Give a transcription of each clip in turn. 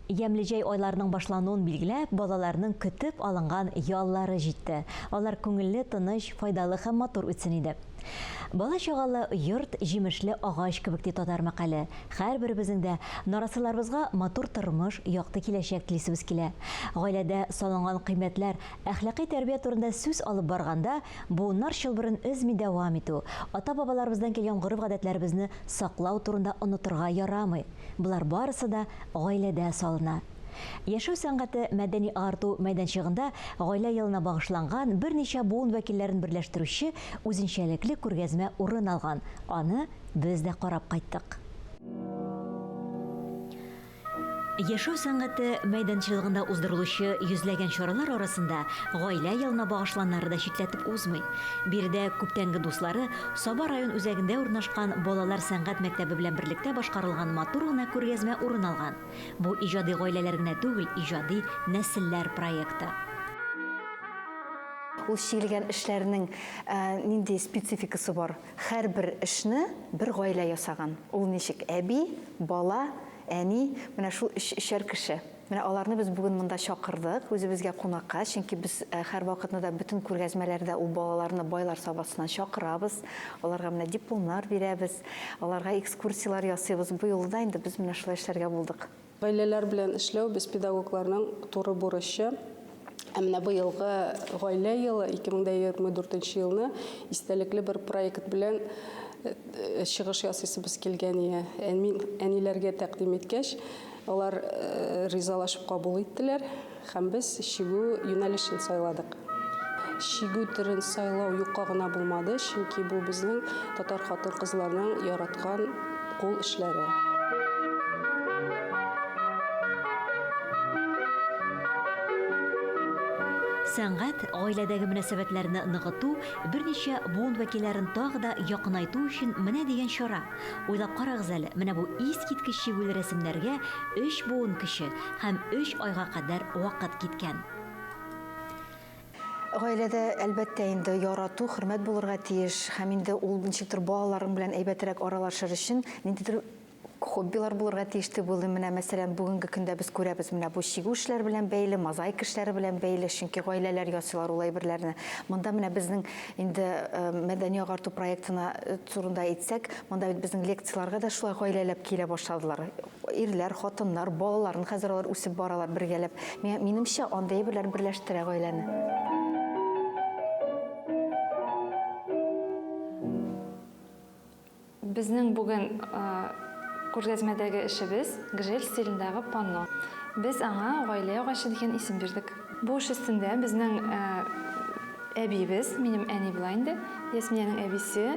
Ямлежай айларының башлануын билгеләп, балаларның көтеп алынган яллары җитте. Алар күңелле, тыныч, файдалы һәм матур үтсен иде. Бала чагалы йорт җимешле агач кебек ди татар мәкале. Һәрберебезнең дә нарасыларыбызга матур тормыш, якты киләчәк телисебез килә. Гаиләдә салынган кыйммәтләр, әхлакый тәрбия турында сүз алып барганда, буыннар чылбырын өзми дәвам итү, ата-бабаларыбыздан килгән гореф-гадәтләребезне саклау турында онытырга ярамый. Булар барысы да гаиләдә салына. Яшәү сәнгате мәдәни арту мәйданчыгында гаилә елына багышланган берничә буын вәкилләрен берләштерүче үзенчәлекле күргәзмә урын алган. Аны без дә карап кайттык. Яшәү сәнгате мәйданчылыгында уздырылучы йөзләгән чаралар арасында гаилә елына багышланнары да читләтеп узмый. Биредә күптәнге дуслары Саба район үзәгендә урнашкан балалар сәнгать мәктәбе белән берлектә башкарылган матур гына күргәзмә урын алган. Бу иҗади гаиләләр генә түгел, иҗади нәселләр проекты. Ул шигелгән эшләрнең нинди спецификасы бар. Һәрбер эшне бер гаилә ясаган. Ул ничек әби, бала, әни, менә шул өчәр кеше. Менә аларны без бүген монда чакырдык, үзебезгә кунакка, чөнки без һәр вакытны да bütün күргәзмәләрдә ул балаларны байлар сабасына чакырабыз. Аларга менә дипломнар бирәбез, аларга экскурсиялар ясыйбыз. Бу елда инде без менә шулай эшләргә булдык. Гаиләләр белән эшләү без педагогларның туры бурычы. Менә быелгы гаилә елы 2024 елны истәлекле бер проект белән чыгыш ясыйсыбыз килгән иде. Әниләргә тәкъдим иткәч, алар ризалашып кабул иттеләр һәм без шигү юнәлешен сайладык. Шигү төрен сайлау юкка гына булмады, чөнки бу безнең татар хатын-кызларның яраткан кул эшләре. Сәнгать гаиләдәге мөнәсәбәтләрне ныгыту, берничә буын вәкилләрен тагы да якынайту өчен менә дигән чара. Уйлап карагыз әле, менә бу искиткеч шигүл рәсемнәргә 3 буын кеше һәм 3 айга кадәр вакыт киткән. Гаиләдә әлбәттә инде ярату, хөрмәт булырга тиеш, һәм инде ул ничектер балаларың белән әйбәтрәк аралашыр өчен ниндидер хоббилар булырга тиеш дип уйлыйм. Менә мәсәлән, бүгенге көндә без күрәбез, менә бу шигү эшләр белән бәйле, мозаика эшләре белән бәйле, чөнки гаиләләр ясыйлар ул әйберләрне. Монда менә безнең инде мәдәни агарту проектына турында әйтсәк, монда бит безнең лекцияларга да шулай гаиләләп килә башладылар. Ирләр, хатыннар, балаларын хәзер алар үсеп баралар бергәләп. Минемчә, андай әйберләр берләштерә гаиләне. Безнең бүген күргәзмәдәге эшебез гжель стилендәге панно. Без аңа гаилә агачы дигән исем бирдек. Бу эш өстендә безнең әбибез, минем әни була инде, Ясминәнең әбисе,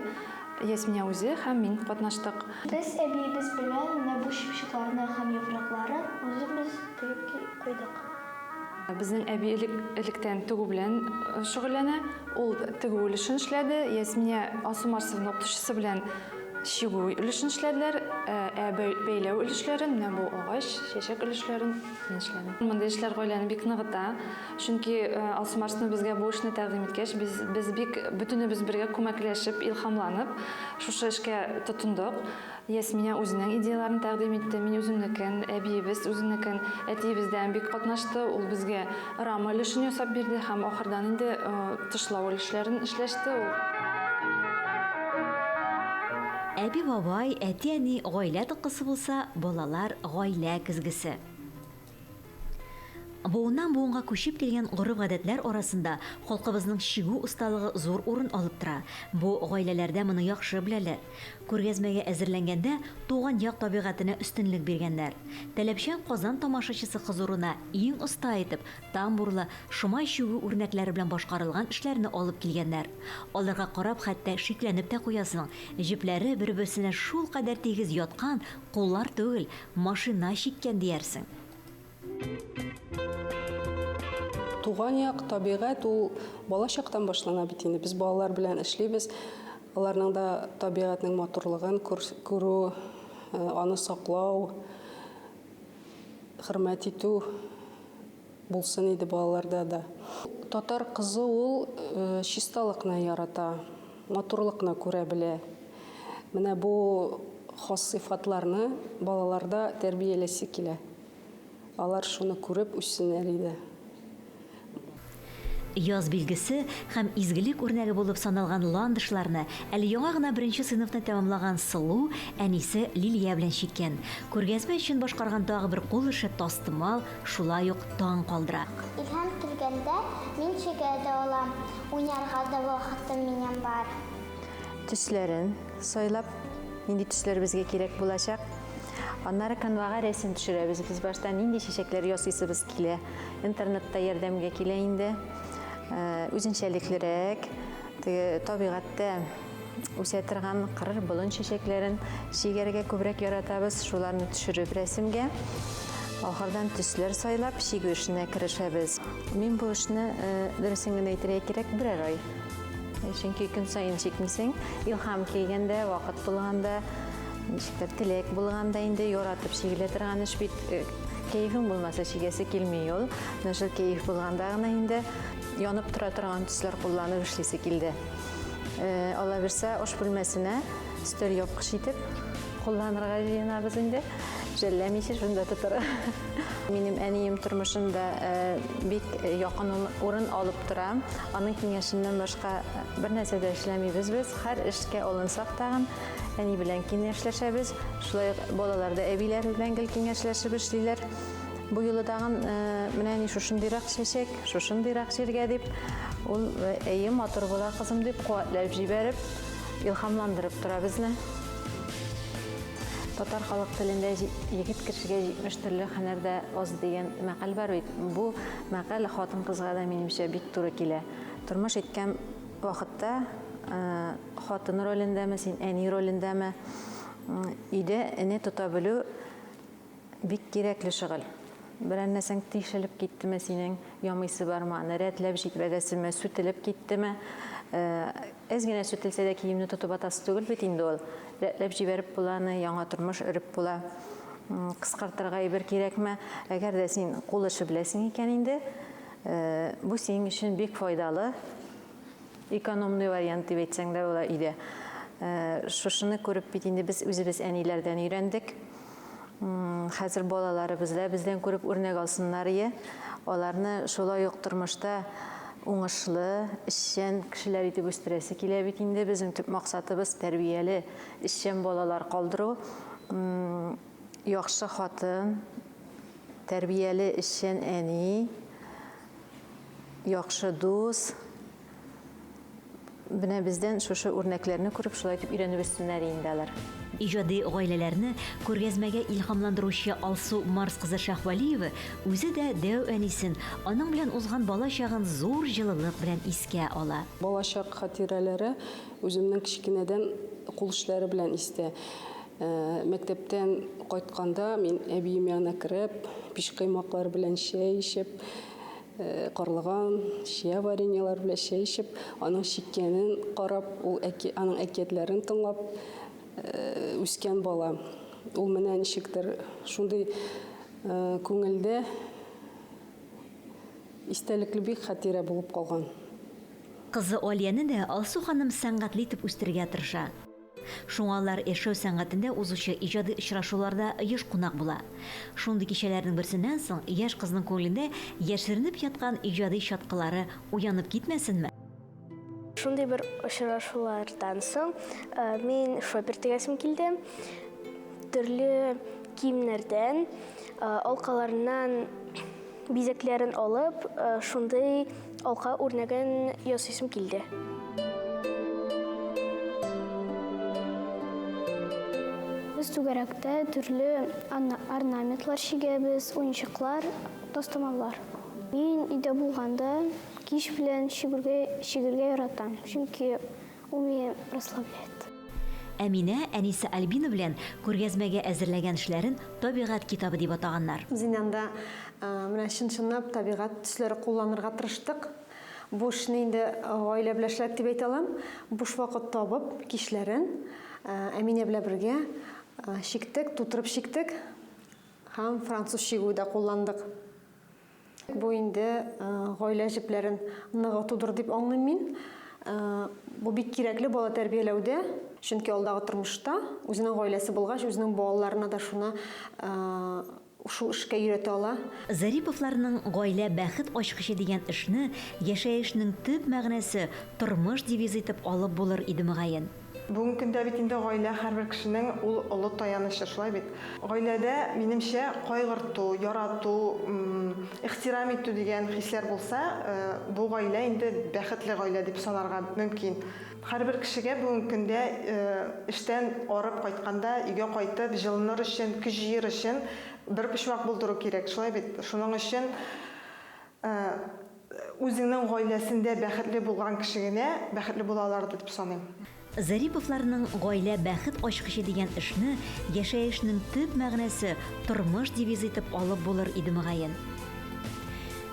Ясминә үзе һәм мин катнаштык. Без әбибез белән менә бу чыпчыкларны һәм яфракларын үзебез тегеп куйдык. Безнең әби электән тегү белән шөгыльләнә. Ул тегү өлешен эшләде. Ясминә Асумарсының укытучысы белән шигү өлешен эшләделәр, бәйләү өлешләрен, менә бу агач, чәчәк өлешләрен мин эшләдем. Мондай эшләр гаиләне бик ныгыта, чөнки Алсумарсны безгә бу эшне тәкъдим иткәч, без бик бөтенебез бергә күмәкләшеп, илһамланып, шушы эшкә тотындык. Ясминә үзенең идеяларын тәкъдим итте, мин үземнекен, әбиебез үзенекен, әтиебездән бик катнашты, ул безгә рама өлешен ясап бирде һәм ахырдан инде тышлау өлешләрен эшләште ул. Әби бабай, әти-әни гаилә тыккысы булса, балалар гаилә көзгесе. Буыннан буынга күчеп килгән гореф-гадәтләр арасында халкыбызның шигү усталыгы зур урын алып тора. Бу гаиләләрдә моны яхшы беләләр. Күргәзмәгә әзерләнгәндә туган як табигатына өстенлек биргәннәр. Таләпчән Казан тамашачысы хозурына иң оста итеп тамбурлы, шомай шигү үрнәкләре белән башкарылган эшләрне алып килгәннәр. Аларга карап хәтта шикләнеп тә куясың. Җепләре бер-берсенә шул кадәр тигез яткан, куллар түгел, машина чиккән диярсең. Туган як табигать ул бала чактан башлана бит инде. Без балалар белән эшлибез. Аларның да табигатьнең матурлыгын күрү, аны саклау, хөрмәт итү булсын иде балаларда да. Татар кызы ул чисталыкны ярата, матурлыкны күрә белә. Менә бу хас сыйфатларны балаларда тәрбияләсе килә. алар шуны күреп үссеннәр иде. Яз билгесе һәм изгелек үрнәге булып саналган ландышларны әле яңа гына 1нче сыйныфны тәмамлаган Сылу әнисе Лилия белән чиккән. Күргәзмә өчен башкарган тагы бер кул эше тастымал шулай ук таң калдыра. İlham килгәндә мин чигәдә алам. Уйнарга да вакытым минем бар. Төсләрен сайлап, нинди төсләр безгә кирәк булачак. Аннары канвага рәсем төшерәбез. Без башта нинди чәчәкләр ясыйсыбыз килә. Интернетта ярдәмгә килә инде. Үзенчәлеклерәк, табигатьтә үсә торган кырыр болын чәчәкләрен шигәргә күбрәк яратабыз. Шуларны төшереп рәсемгә. Ахырдан төсләр сайлап, шигү эшенә керешәбез. Мин бу эшне дөресен генә әйтергә кирәк, берәр ай. Чөнки көн сайын чикмисең, илһам килгәндә, вакыт булганда, ничектер теләк булганда инде яратып шигелә торган эш бит. Кәефең булмаса шигәсе килми ул. Нәрсә кәеф булганда гына инде янып тора торган төсләр кулланып эшлисе килде. Ала берсә аш бүлмәсенә стөл япкыч итеп кулланырга җыенабыз инде. Жәлләмичә шунда тотыр. Минем әнием тормышында бик якын урын алып тора. Аның киңәшеннән башка бер нәрсә дә эшләмибез без. Һәр эшкә алынсак тагын әни белән киңәшләшәбез. Шулай балалар да әбиләр белән киңәшләшеп эшлиләр. Бу юлы тагын менә ни шушындыйрак чәчәк, шушындыйрак җиргә дип, ул әйе матур була кызым дип куәтләп җибәреп, илһамландырып тора безне. Татар халык телендә егет кешегә 70 төрле һөнәрдә аз дигән мәкаль бар бит. Бу мәкаль хатын-кызга да минемчә бик туры килә. Тормыш иткән вакытта хатын ролендәме, син әни ролендәме, өйдә эне тота белү бик кирәкле шөгыль. Берәр нәрсәң тишелеп киттеме синең, ямыйсы бармы, рәтләп җибәрәсеме, сүтелеп киттеме? Әз генә сүтелсә дә киемне тотып атасы түгел бит инде ул. Рәтләп җибәреп буланы, яңа тормыш өреп була. Кыскартырга әйбер кирәкме? Әгәр дә син кул эше беләсең икән инде, бу синең өчен бик файдалы. Экономный вариант дип әйтсәң дә була иде. Шушыны күреп бит инде без үзебез әниләрдән өйрәндек. Хәзер балаларыбыз да бездән күреп үрнәк алсыннар ие. Аларны шулай ук тормышта уңышлы, эшчән кешеләр итеп үстерәсе килә бит инде. Безнең төп максатыбыз тәрбияле, эшчән балалар калдыру. Яхшы хатын, тәрбияле эшчән әни, яхшы дус. Менә бездән шушы үрнәкләрне күреп шулай итеп өйрәнеп үстеннәр инде алар. Иҗади гаиләләрне күргәзмәгә илһамландыручы Алсу Марс кызы Шәһвәлиева үзе дә дәү әнисен, аның белән узган бала чагын зур җылылык белән искә ала. Балачак хатирәләре үземнең кичкенәдән кул эшләре белән истә. Мәктәптән кайтканда мин әбием янына кереп, пишкаймаклар белән чәй эчеп, карлыган, чия вареньялар белән чәй эчеп, аның чиккәнен карап, аның әкиятләрен тыңлап үскән бала. Ул менә ничектер шундый күңелдә истәлекле бик хатирә булып калган. Кызы Алияны да Алсу ханым сәнгатьле итеп үстергә тырыша. Шуңалар эшәү сәнгатендә узучы иҗади очрашуларда еш кунак була. Шундый кичәләрнең берсеннән соң яшь кызның күңелендә яшеренеп яткан иҗади чаткылары уянып китмәсенме? Шундый бер очрашулардан соң мин шопер тегәсем килде. Төрле киемнәрдән, алкаларыннан бизәкләрен алып, шундый алка үрнәген ясыйсым килде. Без түгәрәктә төрле орнаментлар чигәбез, уенчыклар, тастымаллар. Мин өйдә булганда кич белән чигергә яратам, чөнки ул мине расслабляет. Әминә әнисе Альбина белән күргәзмәгә әзерләгән эшләрен табигать китабы дип атаганнар. Зинанда менә чын-чынлап табигать төсләре кулланырга тырыштык. Бу эшне инде гаилә белән эшләп дип әйтә алам. Буш вакыт табып, кичләрен Әминә белән бергә чиктек, тутырып чиктек һәм француз чигүдә кулландык. Бу инде гаилә җепләрен ныгытудыр дип аңлыйм мин. Бу бик кирәкле бала тәрбияләүдә, чөнки алдагы тормышта үзенең гаиләсе булгач, үзенең балаларына да шуны шул эшкә өйрәтә ала. Зариповларның гаилә бәхет ачкычы дигән эшне яшәешнең төп мәгънәсе тормыш девизы итеп алып булыр иде мөгаен. Бүгенге көндә бит инде гаилә һәрбер кешенең ул олы таянышы, шулай бит. Гаиләдә минемчә кайгырту, ярату, ихтирам итү дигән хисләр булса, бу гаилә инде бәхетле гаилә дип санарга мөмкин. Һәрбер кешегә бүгенге көндә эштән арып кайтканда, өйгә кайтып, җылыныр өчен, көч җыер өчен бер почмак булдыру кирәк, шулай бит. Шуның өчен үзеңнең гаиләсендә бәхетле булган кеше генә бәхетле булалар дип саныйм. Зариповларның гаилә бәхет ачкычы дигән эшне яшәешнең төп мәгънәсе тормыш девизы итеп алып булыр иде мөгаен.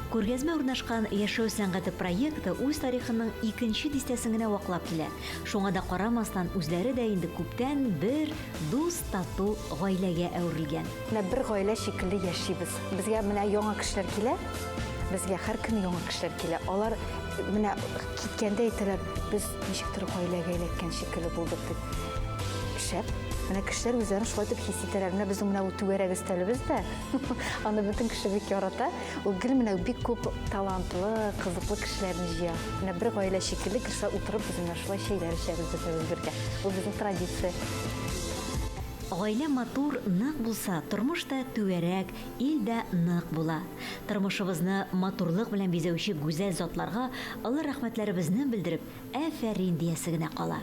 Күргәзмә урнашкан яшәү сәнгате проекты үз тарихының икенче дистәсен генә ваклап килә. Шуңа да карамастан үзләре дә инде күптән бер дус тату гаиләгә әверелгән. Менә бер гаилә шикелле яшибез. Безгә менә яңа кешеләр килә. Безгә һәр көн яңа кешеләр килә. Алар менә киткәндә әйтәләр, без ничектер гаиләгә эләккән шикелле булдык дип. Шәп. Менә кешеләр үзләрен шулай дип хис итәләр. Менә безнең менә түгәрәк өстәлебез дә. Аны бөтен кеше бик ярата. Ул гел менә бик күп талантлы, кызыклы кешеләрне җыя. Менә бер гаилә шикелле кешеләр утырып без менә шулай чәйләр эчәбез бергә. Ул безнең традиция. Гаилә матур, нык булса, тормыш та түгәрәк, ил дә нык була. Тормышыбызны матурлык белән бизәүче гүзәл затларга Алла рәхмәтләребезне белдереп, афәрин диясе генә кала.